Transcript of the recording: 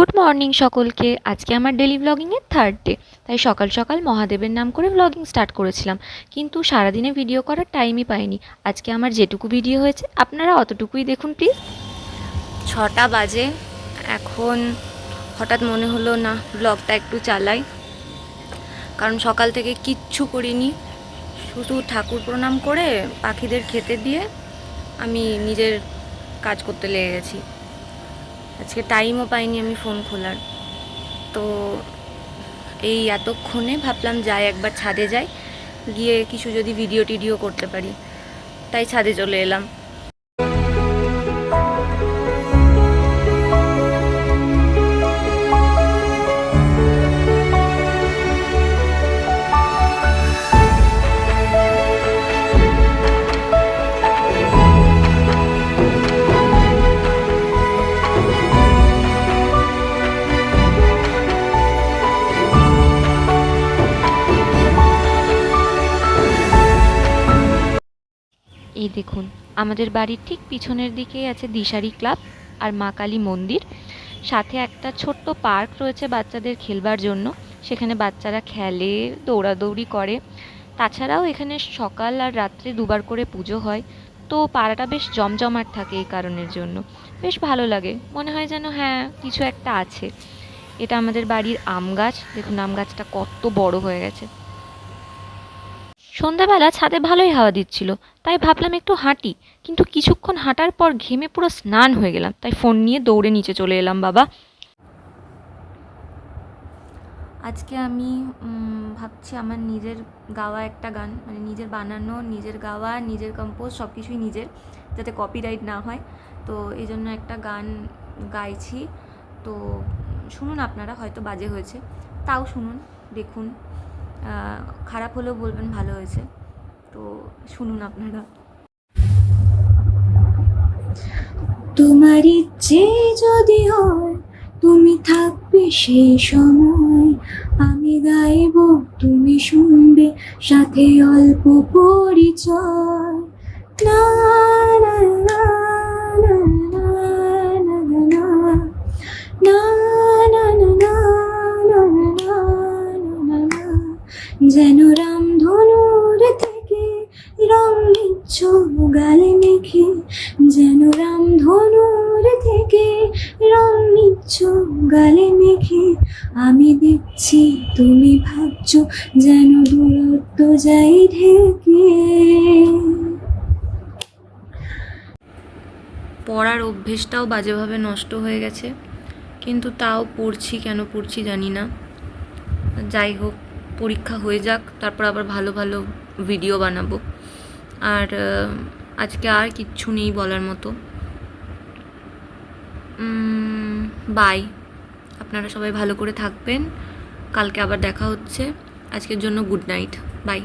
Good morning সকলকে। আজকে আমার ডেলি ব্লগিংয়ের থার্ড ডে, তাই সকাল সকাল মহাদেবের নাম করে ব্লগিং স্টার্ট করেছিলাম, কিন্তু সারাদিনে ভিডিও করার টাইমই পাইনি। আজকে আমার যেটুকু ভিডিও হয়েছে আপনারা অতটুকুই দেখুন প্লিজ। 6টা বাজে এখন। হঠাৎ মনে হলো না ব্লগটা একটু চালাই, কারণ সকাল থেকে কিচ্ছু করিনি, শুধু ঠাকুর প্রণাম করে পাখিদের খেতে দিয়ে আমি নিজের কাজ করতে লেগে গেছি। আজকে টাইমও পাইনি আমি ফোন খোলার। তো এই এতক্ষণে ভাবলাম যাই একবার ছাদে যাই, গিয়ে কিছু যদি ভিডিও টিডিও করতে পারি, তাই ছাদে চলে এলাম। এই দেখুন, আমাদের বাড়ির ঠিক পিছনের দিকেই আছে দিশারি ক্লাব আর মা কালী মন্দির। সাথে একটা ছোট্ট পার্ক রয়েছে বাচ্চাদের খেলবার জন্য, সেখানে বাচ্চারা খেলে, দৌড়াদৌড়ি করে। তাছাড়াও এখানে সকাল আর রাত্রে দুবার করে পুজো হয়, তো পাড়াটা বেশ জমজমাট থাকে। এই কারণের জন্য বেশ ভালো লাগে, মনে হয় যেন হ্যাঁ কিছু একটা আছে। এটা আমাদের বাড়ির আম গাছ, দেখুন আম গাছটা কত বড় হয়ে গেছে। সন্ধ্যাবেলা ছাদে ভালোই হাওয়া দিচ্ছিল, তাই ভাবলাম একটু হাঁটি, কিন্তু কিছুক্ষণ হাঁটার পর ঘেমে পুরো স্নান হয়ে গেলাম, তাই ফোন নিয়ে দৌড়ে নিচে চলে এলাম বাবা। আজকে আমি ভাবছি আমার নিজের গাওয়া একটা গান, মানে নিজের বানানো, নিজের গাওয়া, নিজের কম্পোজ, সব কিছুই নিজের, যাতে কপিরাইট না হয়। তো এই জন্য একটা গান গাইছি। তো শুনুন আপনারা, হয়তো বাজে হয়েছে, তাও শুনুন, দেখুন। খারাপ হলেও বলবেন ভালো হয়েছে, তো শুনুন আপনারা। তোমার ইচ্ছে যদি হয় তুমি থাকবে সেই সময়, আমি গাইব তুমি শুনবে, সাথে অল্প পরিচয়। না না না না না না না না না না না না না, যেন রামধনুর থেকে রং নিচ্ছ গালে মেখে, যেন রামধনুর থেকে রং নিচ্ছ গালে মেখে, আমি দেখছি তুমি ভাবছো যেন দূরত্ব যাই ঢেকে। পড়ার অভ্যেসটাও বাজেভাবে নষ্ট হয়ে গেছে, কিন্তু তাও পড়ছি, কেন পড়ছি জানি না। যাই হোক, পরীক্ষা হয়ে যাক, তারপর আবার ভালো ভালো ভিডিও বানাবো। আর আজকে আর কিচ্ছু নেই বলার মতো। বাই। আপনারা সবাই ভালো করে থাকবেন, কালকে আবার দেখা হচ্ছে। আজকের জন্য গুড নাইট, বাই।